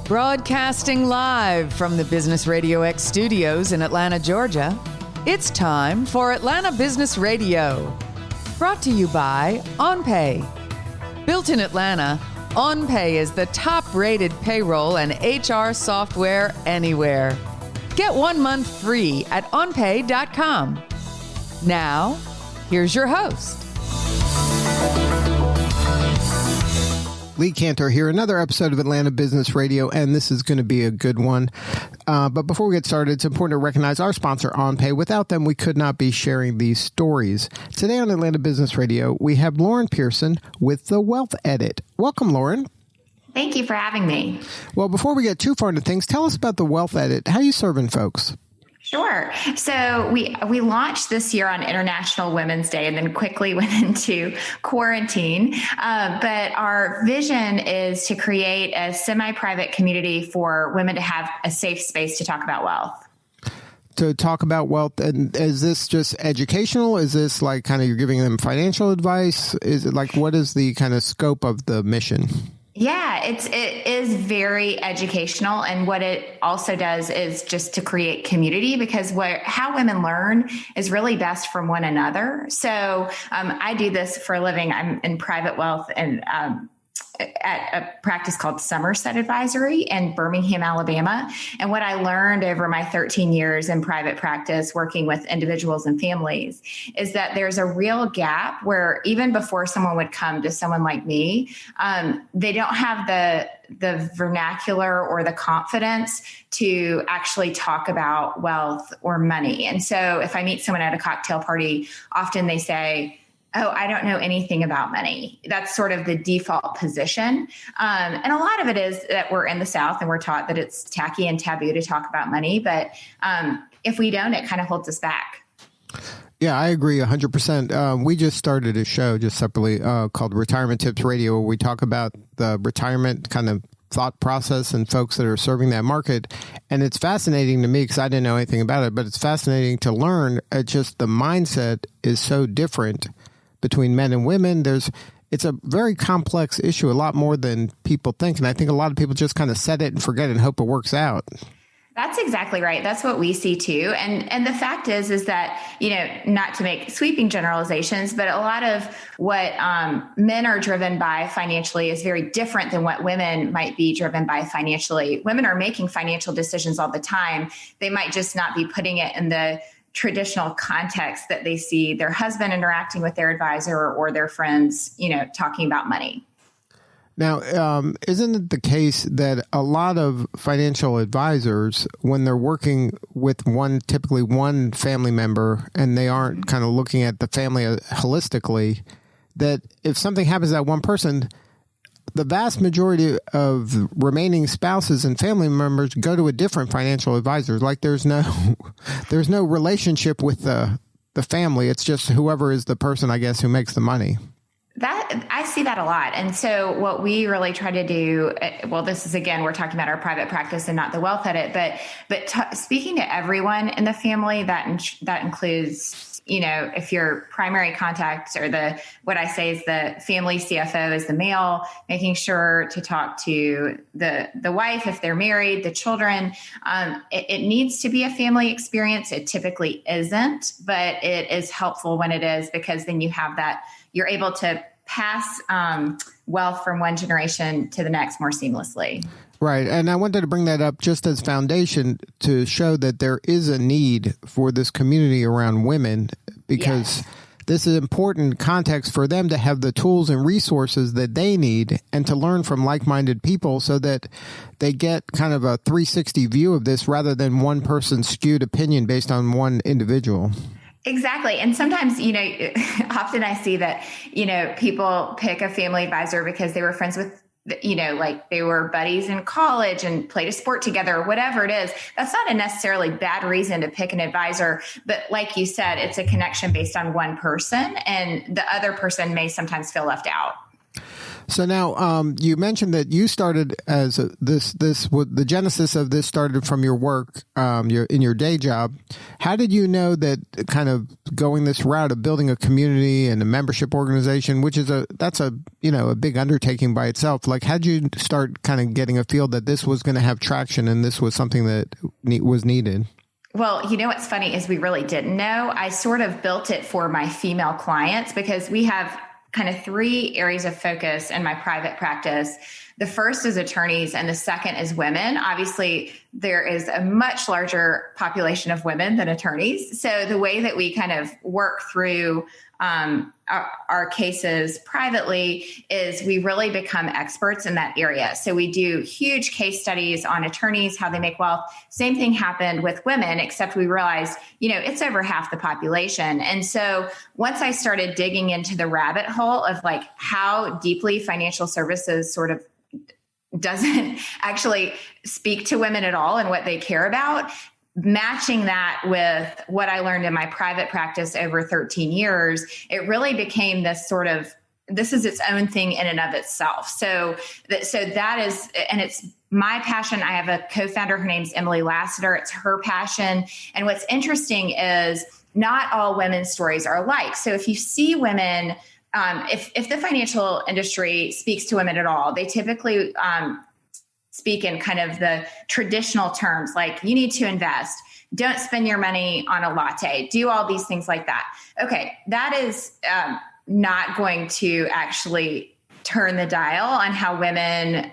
Broadcasting live from the Business RadioX studios in Atlanta, Georgia, it's time for Atlanta Business Radio. Brought to you by OnPay. Built in Atlanta, OnPay is the top-rated payroll and HR software anywhere. Get 1 month free at onpay.com. Now, here's your host. Lee Cantor here, another episode of Atlanta Business Radio, and this is going to be a good one. But before we get started, it's important to recognize our sponsor, OnPay. Without them, we could not be sharing these stories. Today on Atlanta Business Radio, we have Lauren Pearson with The Wealth Edit. Welcome, Lauren. Thank you for having me. Well, before we get too far into things, tell us about The Wealth Edit. How are you serving folks? Sure. So we launched this year on International Women's Day and then quickly went into quarantine. But our vision is to create a semi-private community for women to have a safe space to talk about wealth. To talk about wealth, and is this just educational? Is this like kind of you're giving them financial advice? Is it like, what is the kind of scope of the mission? Yeah, it is very educational. And what it also does is just to create community, because how women learn is really best from one another. So I do this for a living. I'm in private wealth and at a practice called Somerset Advisory in Birmingham, Alabama. And what I learned over my 13 years in private practice working with individuals and families is that there's a real gap where even before someone would come to someone like me, they don't have the vernacular or the confidence to actually talk about wealth or money. And so if I meet someone at a cocktail party, often they say, "Oh, I don't know anything about money." That's sort of the default position. And a lot of it is that we're in the South and we're taught that it's tacky and taboo to talk about money. But if we don't, it kind of holds us back. Yeah, I agree 100%. We just started a show just separately called Retirement Tips Radio, where we talk about the retirement kind of thought process and folks that are serving that market. And it's fascinating to me because I didn't know anything about it, but it's fascinating to learn. Just the mindset is so different between men and women. It's a very complex issue, a lot more than people think. And I think a lot of people just kind of set it and forget it and hope it works out. That's exactly right. That's what we see too. And the fact is that, not to make sweeping generalizations, but a lot of what men are driven by financially is very different than what women might be driven by financially. Women are making financial decisions all the time. They might just not be putting it in the traditional context that they see their husband interacting with their advisor or their friends, talking about money. Now, isn't it the case that a lot of financial advisors, when they're working with typically one family member, and they aren't kind of looking at the family holistically, that if something happens to that one person, the vast majority of remaining spouses and family members go to a different financial advisor. Like there's no relationship with the family. It's just whoever is the person, I guess, who makes the money. That I see that a lot. And so what we really try to do, this is, again, we're talking about our private practice and not the Wealth Edit, but speaking to everyone in the family, that includes, if your primary contact or what I say is the family CFO is the male, making sure to talk to the wife if they're married, the children. It needs to be a family experience. It typically isn't, but it is helpful when it is, because then you have that, you're able to pass wealth from one generation to the next more seamlessly. Right. And I wanted to bring that up just as foundation to show that there is a need for this community around women, because this is important context for them to have the tools and resources that they need and to learn from like-minded people so that they get kind of a 360 view of this rather than one person's skewed opinion based on one individual. Exactly. And sometimes, often I see that, people pick a family advisor because they were friends with, like they were buddies in college and played a sport together or whatever it is. That's not a necessarily bad reason to pick an advisor. But like you said, it's a connection based on one person, and the other person may sometimes feel left out. So now, you mentioned that you started as the genesis of this started from your work, in your day job. How did you know that kind of going this route of building a community and a membership organization, which is a big undertaking by itself? Like, how did you start kind of getting a feel that this was going to have traction and this was something that was needed? Well, what's funny is we really didn't know. I sort of built it for my female clients because we have kind of three areas of focus in my private practice. The first is attorneys and the second is women. Obviously, there is a much larger population of women than attorneys. So the way that we kind of work through our cases privately is we really become experts in that area. So we do huge case studies on attorneys, how they make wealth. Same thing happened with women, except we realized, it's over half the population. And so once I started digging into the rabbit hole of like how deeply financial services sort of doesn't actually speak to women at all and what they care about, matching that with what I learned in my private practice over 13 years, it really became this is its own thing in and of itself. So that is, and it's my passion. I have a co-founder, her name's Emily Lassiter. It's her passion. And what's interesting is not all women's stories are alike. So if you see women, if the financial industry speaks to women at all, they typically speak in kind of the traditional terms, like you need to invest, don't spend your money on a latte, do all these things like that. Okay, that is not going to actually turn the dial on how women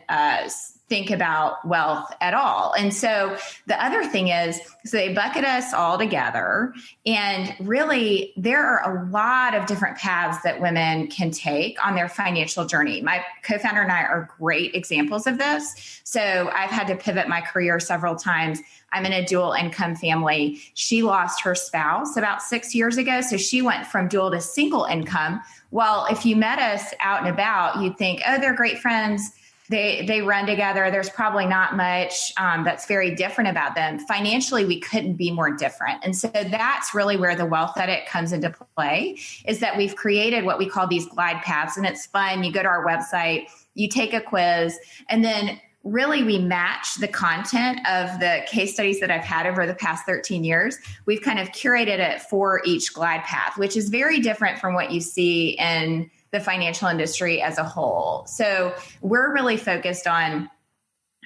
think about wealth at all. And so the other thing is, so they bucket us all together, and really there are a lot of different paths that women can take on their financial journey. My co-founder and I are great examples of this. So I've had to pivot my career several times. I'm in a dual income family. She lost her spouse about 6 years ago. So she went from dual to single income. Well, if you met us out and about, you'd think, oh, they're great friends. They run together. There's probably not much that's very different about them. Financially, we couldn't be more different. And so that's really where the Wealth Edit comes into play, is that we've created what we call these glide paths. And it's fun. You go to our website, you take a quiz, and then really we match the content of the case studies that I've had over the past 13 years. We've kind of curated it for each glide path, which is very different from what you see in the financial industry as a whole. So we're really focused on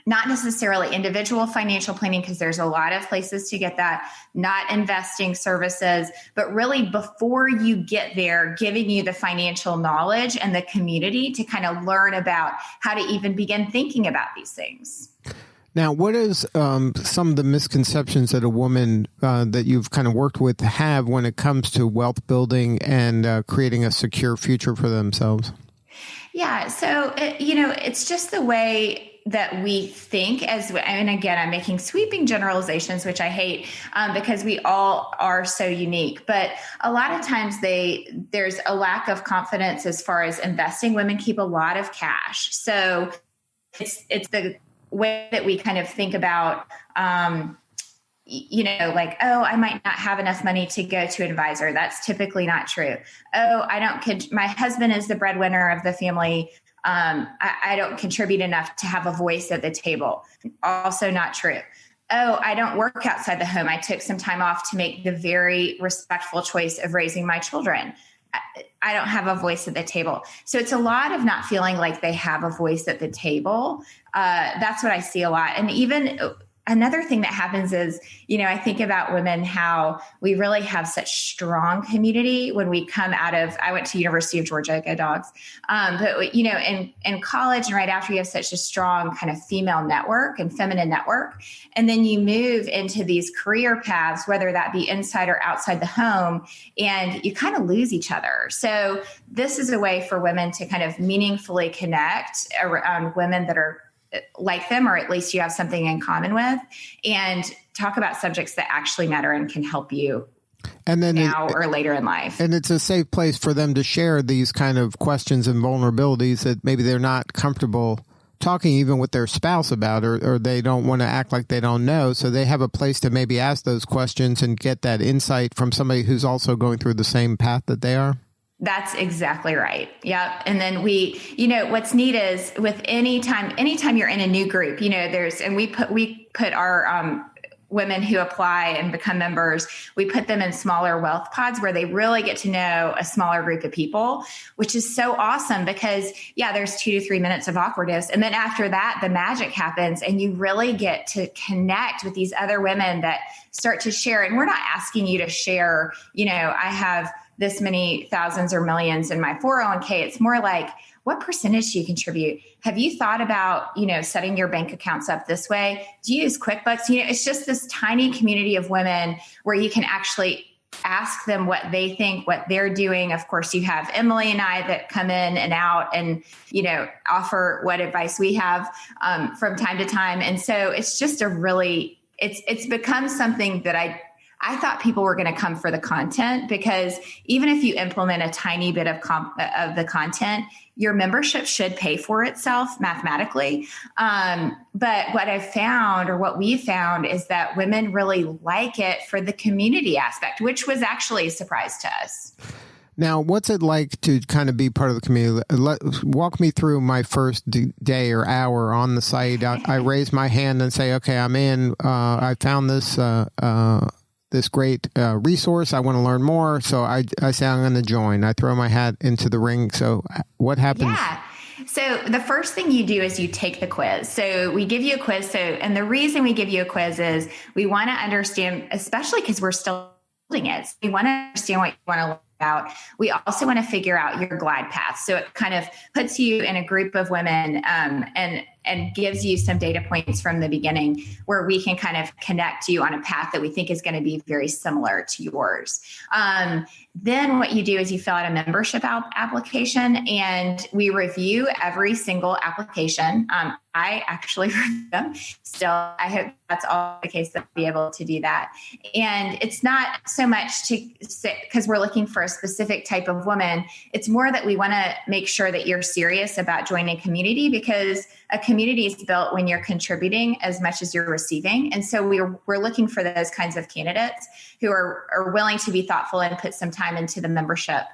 not necessarily individual financial planning, because there's a lot of places to get that, not investing services, but really before you get there, giving you the financial knowledge and the community to kind of learn about how to even begin thinking about these things. Now, what is some of the misconceptions that a woman that you've kind of worked with have when it comes to wealth building and creating a secure future for themselves? Yeah. So, it's just the way that we think and again, I'm making sweeping generalizations, which I hate because we all are so unique. But a lot of times there's a lack of confidence as far as investing. Women keep a lot of cash. So it's the way that we kind of think about, like, oh, I might not have enough money to go to an advisor. That's typically not true. Oh, my husband is the breadwinner of the family. I don't contribute enough to have a voice at the table. Also not true. Oh, I don't work outside the home. I took some time off to make the very respectful choice of raising my children. I don't have a voice at the table. So it's a lot of not feeling like they have a voice at the table. That's what I see a lot. And even another thing that happens is, I think about women, how we really have such strong community when we come out of, I went to University of Georgia, go Dogs. But, in college and right after, you have such a strong kind of female network and feminine network. And then you move into these career paths, whether that be inside or outside the home, and you kind of lose each other. So this is a way for women to kind of meaningfully connect around women that are like them, or at least you have something in common with, and talk about subjects that actually matter and can help you and then now or later in life. And it's a safe place for them to share these kind of questions and vulnerabilities that maybe they're not comfortable talking even with their spouse about, or they don't want to act like they don't know. So they have a place to maybe ask those questions and get that insight from somebody who's also going through the same path that they are. That's exactly right. Yep. And then what's neat is with anytime you're in a new group, we put our, women who apply and become members, we put them in smaller wealth pods where they really get to know a smaller group of people, which is so awesome because there's 2 to 3 minutes of awkwardness. And then after that, the magic happens and you really get to connect with these other women that start to share. And we're not asking you to share, I have this many thousands or millions in my 401k. It's more like, what percentage do you contribute? Have you thought about, setting your bank accounts up this way? Do you use QuickBooks? It's just this tiny community of women where you can actually ask them what they think, what they're doing. Of course, you have Emily and I that come in and out and, offer what advice we have from time to time. And so it's just it's become something that I thought people were going to come for the content, because even if you implement a tiny bit of the content, your membership should pay for itself mathematically. But what I've found, or what we've found, is that women really like it for the community aspect, which was actually a surprise to us. Now, what's it like to kind of be part of the community? Walk me through my first day or hour on the site. I raise my hand and say, okay, I'm in. I found this great resource. I want to learn more. So I say, I'm going to join. I throw my hat into the ring. So what happens? Yeah. So the first thing you do is you take the quiz. So we give you a quiz. And the reason we give you a quiz is we want to understand, especially because we're still building it. So we want to understand what you want to learn about. We also want to figure out your glide path. So it kind of puts you in a group of women and gives you some data points from the beginning where we can kind of connect you on a path that we think is going to be very similar to yours. Then what you do is you fill out a membership application, and we review every single application. I actually review them still. I hope that's all the case that I'll be able to do that. And it's not so much because we're looking for a specific type of woman. It's more that we want to make sure that you're serious about joining a community, because a community is built when you're contributing as much as you're receiving. And so we're looking for those kinds of candidates who are willing to be thoughtful and put some time into the membership.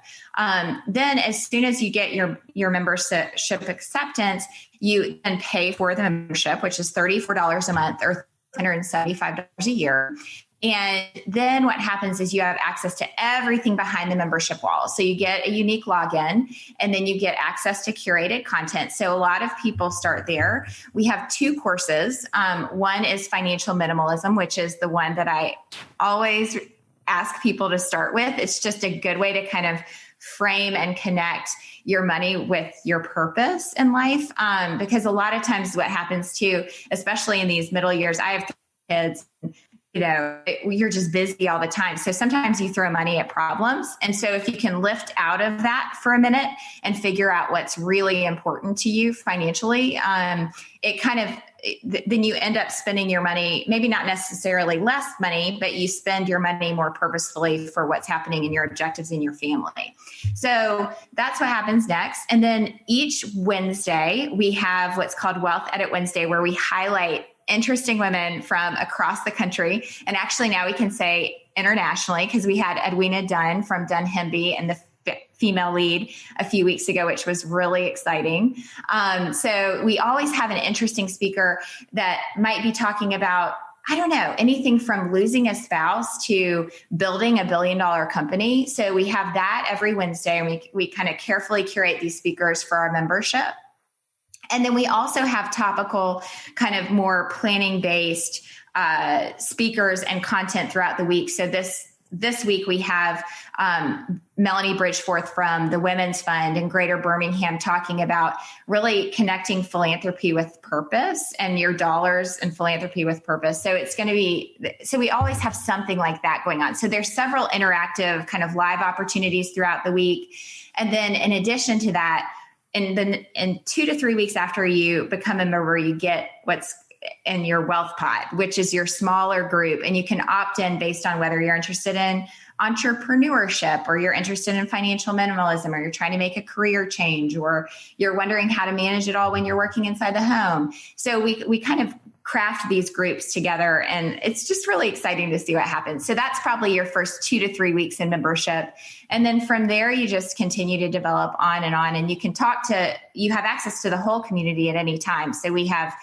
Then as soon as you get your membership acceptance, you then pay for the membership, which is $34 a month or $175 a year. And then what happens is you have access to everything behind the membership wall. So you get a unique login, and then you get access to curated content. So a lot of people start there. We have 2 courses. One is financial minimalism, which is the one that I always ask people to start with. It's just a good way to kind of frame and connect your money with your purpose in life. Because a lot of times what happens too, especially in these middle years, I have 3 kids, you're just busy all the time. So sometimes you throw money at problems. And so if you can lift out of that for a minute and figure out what's really important to you financially, then you end up spending your money, maybe not necessarily less money, but you spend your money more purposefully for what's happening in your objectives in your family. So that's what happens next. And then each Wednesday, we have what's called Wealth Edit Wednesday, where we highlight interesting women from across the country. And actually now we can say internationally, because we had Edwina Dunn from Dunn Hemby and the female lead a few weeks ago, which was really exciting. So we always have an interesting speaker that might be talking about, I don't know, anything from losing a spouse to building $1 billion company. So we have that every Wednesday, and we kind of carefully curate these speakers for our membership. And then we also have topical, kind of more planning-based speakers and content throughout the week. So this week we have Melanie Bridgeforth from the Women's Fund in Greater Birmingham talking about really connecting philanthropy with purpose and your dollars and philanthropy with purpose. So we always have something like that going on. So there's several interactive kind of live opportunities throughout the week. And then in addition to that, in 2 to 3 weeks after you become a member, you get what's in your wealth pod, which is your smaller group. And you can opt in based on whether you're interested in entrepreneurship, or you're interested in financial minimalism, or you're trying to make a career change, or you're wondering how to manage it all when you're working inside the home. So we kind of craft these groups together. And it's just really exciting to see what happens. So that's probably your first 2 to 3 weeks in membership. And then from there, you just continue to develop on. And you can you have access to the whole community at any time. So we have,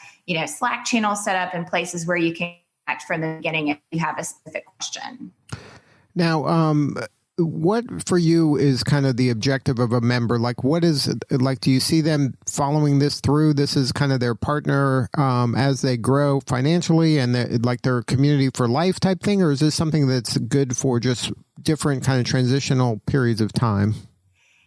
Slack channels set up in places where you can connect from the beginning if you have a specific question. Now, what for you is kind of the objective of a member? Like, what is like, do you see them following this through? This is kind of their partner as they grow financially and their community for life type thing? Or is this something that's good for just different kind of transitional periods of time?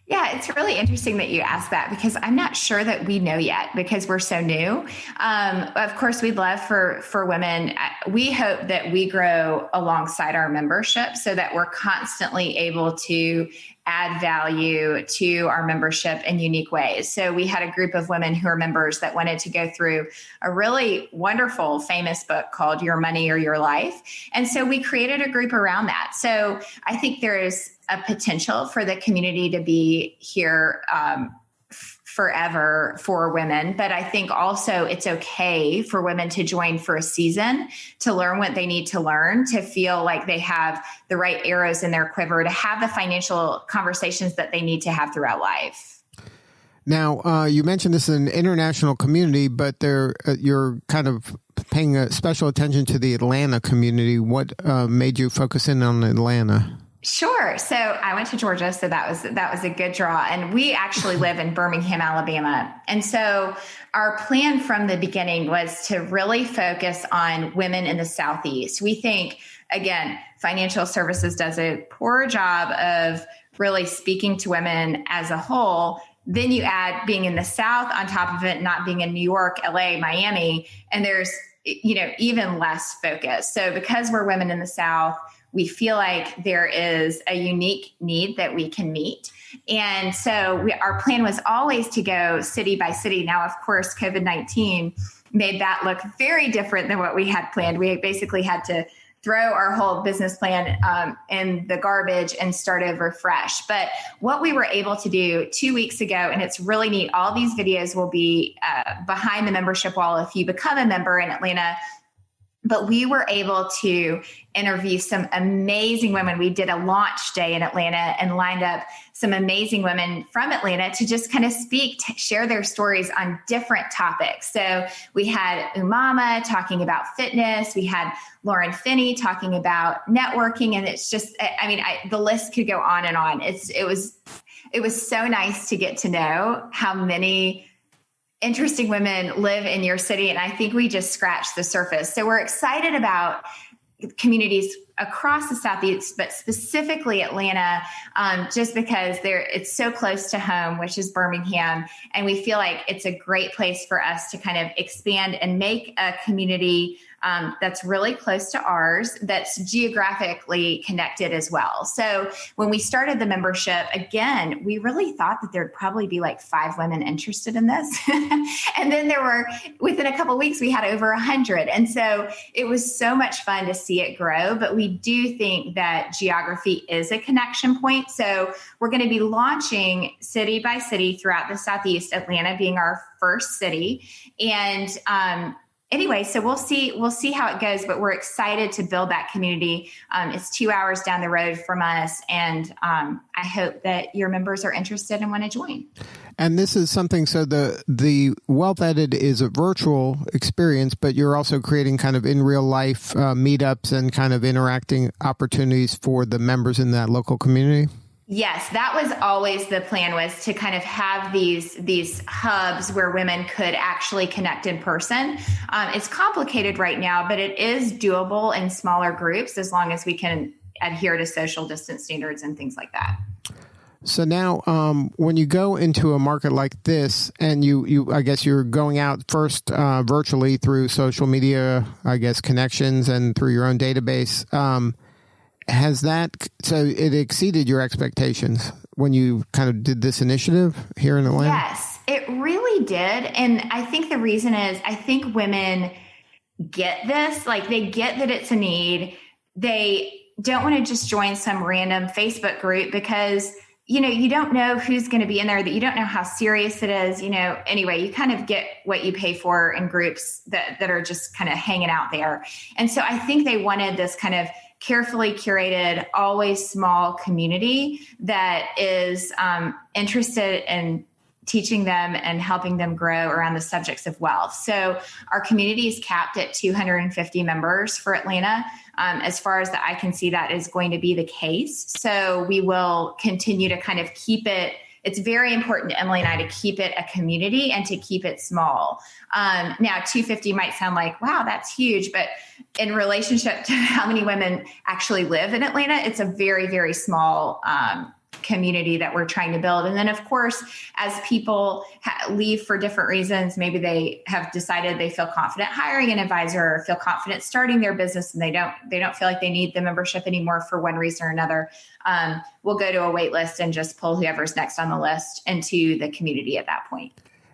Yeah, it's really interesting that you asked that because I'm not sure that we know yet because we're so new. Of course, we'd love for women. We hope that we grow alongside our membership so that we're constantly able to add value to our membership in unique ways. So we had a group of women who are members that wanted to go through a really wonderful, famous book called Your Money or Your Life. And so we created a group around that. So I think there is a potential for the community to be here forever for women. But I think also it's okay for women to join for a season, to learn what they need to learn, to feel like they have the right arrows in their quiver, to have the financial conversations that they need to have throughout life. Now, you mentioned this is an international community, but you're kind of paying a special attention to the Atlanta community. What made you focus in on Atlanta? Sure. So I went to Georgia, so that was a good draw. And we actually live in Birmingham, Alabama. And so our plan from the beginning was to really focus on women in the Southeast. We think, again, financial services does a poor job of really speaking to women as a whole. Then you add being in the South on top of it, not being in New York, LA, Miami, and there's, even less focus. So because we're women in the South, we feel like there is a unique need that we can meet. And so our plan was always to go city by city. Now, of course, COVID-19 made that look very different than what we had planned. We basically had to throw our whole business plan in the garbage and start over fresh. But what we were able to do 2 weeks ago, and it's really neat, all these videos will be behind the membership wall if you become a member in Atlanta. But we were able to interview some amazing women. We did a launch day in Atlanta and lined up some amazing women from Atlanta to just kind of share their stories on different topics. So we had Umama talking about fitness. We had Lauren Finney talking about networking. And it's just, the list could go on and on. It was so nice to get to know how many interesting women live in your city. And I think we just scratched the surface. So we're excited about communities across the Southeast, but specifically Atlanta, just because it's so close to home, which is Birmingham. And we feel like it's a great place for us to kind of expand and make a community that's really close to ours, that's geographically connected as well. So when we started the membership, again, we really thought that there'd probably be like 5 women interested in this. And then within a couple of weeks, we had over 100. And so it was so much fun to see it grow. But we do think that geography is a connection point. So we're going to be launching city by city throughout the Southeast, Atlanta being our first city. And anyway, so we'll see how it goes, but we're excited to build that community. It's 2 hours down the road from us. And I hope that your members are interested and want to join. And this is something, so the Wealth Edit is a virtual experience, but you're also creating kind of in real life meetups and kind of interacting opportunities for the members in that local community? Yes, that was always the plan, was to kind of have these hubs where women could actually connect in person. It's complicated right now, but it is doable in smaller groups as long as we can adhere to social distance standards and things like that. So now, when you go into a market like this, and you I guess you're going out first virtually through social media, I guess, connections and through your own database. So it exceeded your expectations when you kind of did this initiative here in Atlanta? Yes, it really did. And I think the reason is, I think women get this, like they get that it's a need. They don't want to just join some random Facebook group because you don't know who's going to be in there, that you don't know how serious it is, anyway, you kind of get what you pay for in groups that are just kind of hanging out there. And so I think they wanted this kind of carefully curated, always small community that is interested in teaching them and helping them grow around the subjects of wealth. So our community is capped at 250 members for Atlanta. As far as I can see, that is going to be the case. So we will continue to kind of keep it. It's very important to Emily and I to keep it a community and to keep it small. Now, 250 might sound like, wow, that's huge. But in relationship to how many women actually live in Atlanta, it's a very, very small community that we're trying to build. And then, of course, as people leave for different reasons, maybe they have decided they feel confident hiring an advisor or feel confident starting their business, and they don't feel like they need the membership anymore for one reason or another. We'll go to a wait list and just pull whoever's next on the list into the community at that point.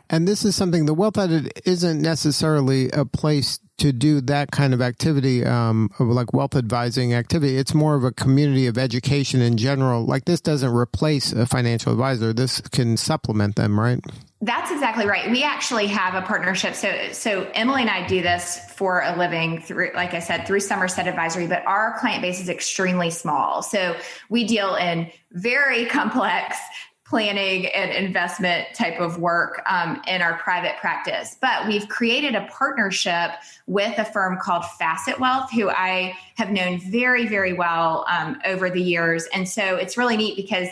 And this is something, the Wealth Edit isn't necessarily a place to do that kind of activity, of like wealth advising activity. It's more of a community of education in general. Like, this doesn't replace a financial advisor. This can supplement them, right? That's exactly right. We actually have a partnership. So Emily and I do this for a living through, like I said, through Somerset Advisory, but our client base is extremely small. So we deal in very complex planning and investment type of work in our private practice. But we've created a partnership with a firm called Facet Wealth, who I have known very, very well over the years. And so it's really neat because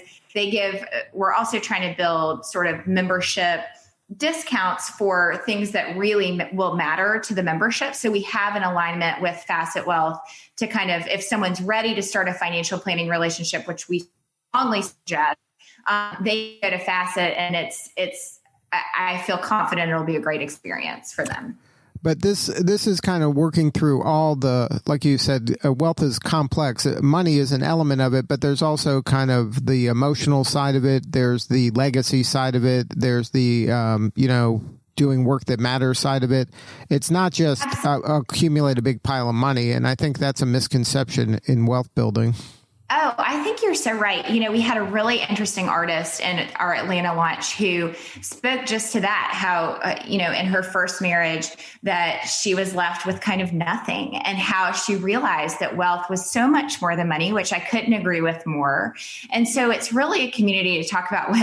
we're also trying to build sort of membership discounts for things that really will matter to the membership. So we have an alignment with Facet Wealth to kind of, if someone's ready to start a financial planning relationship, which we strongly suggest, they go to Facet, and I feel confident it'll be a great experience for them. But this is kind of working through all the, like you said, wealth is complex. Money is an element of it, but there's also kind of the emotional side of it. There's the legacy side of it. There's the, doing work that matters side of it. It's not just accumulate a big pile of money. And I think that's a misconception in wealth building. Oh, I think you're so right. We had a really interesting artist in our Atlanta launch who spoke just to that, how, in her first marriage that she was left with kind of nothing, and how she realized that wealth was so much more than money, which I couldn't agree with more. And so it's really a community to talk about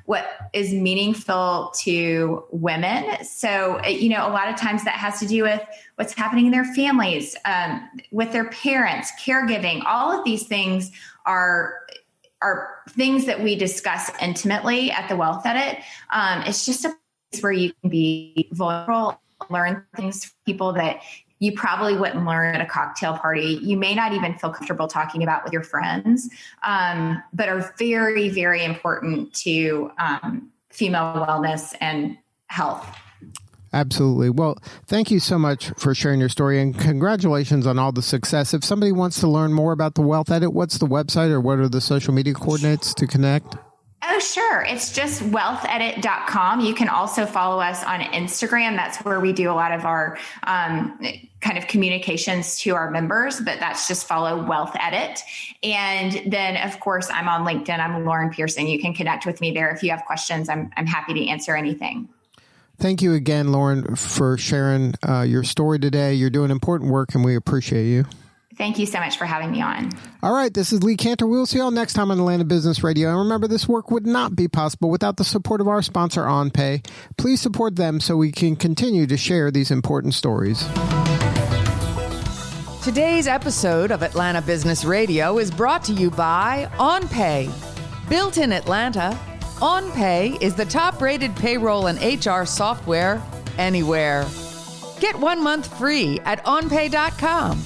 what is meaningful to women. So, a lot of times that has to do with what's happening in their families, with their parents, caregiving. All of these things are things that we discuss intimately at the Wealth Edit. It's just a place where you can be vulnerable, learn things from people that you probably wouldn't learn at a cocktail party. You may not even feel comfortable talking about with your friends, but are very, very important to female wellness and health. Absolutely. Well, thank you so much for sharing your story, and congratulations on all the success. If somebody wants to learn more about the Wealth Edit, what's the website, or what are the social media coordinates to connect? Oh, sure. It's just wealthedit.com. You can also follow us on Instagram. That's where we do a lot of our kind of communications to our members, but that's just follow Wealth Edit. And then, of course, I'm on LinkedIn. I'm Lauren Pearson. You can connect with me there if you have questions. I'm happy to answer anything. Thank you again, Lauren, for sharing your story today. You're doing important work, and we appreciate you. Thank you so much for having me on. All right, this is Lee Cantor. We'll see you all next time on Atlanta Business Radio. And remember, this work would not be possible without the support of our sponsor, OnPay. Please support them so we can continue to share these important stories. Today's episode of Atlanta Business Radio is brought to you by OnPay. Built in Atlanta, OnPay is the top-rated payroll and HR software anywhere. Get 1 month free at onpay.com.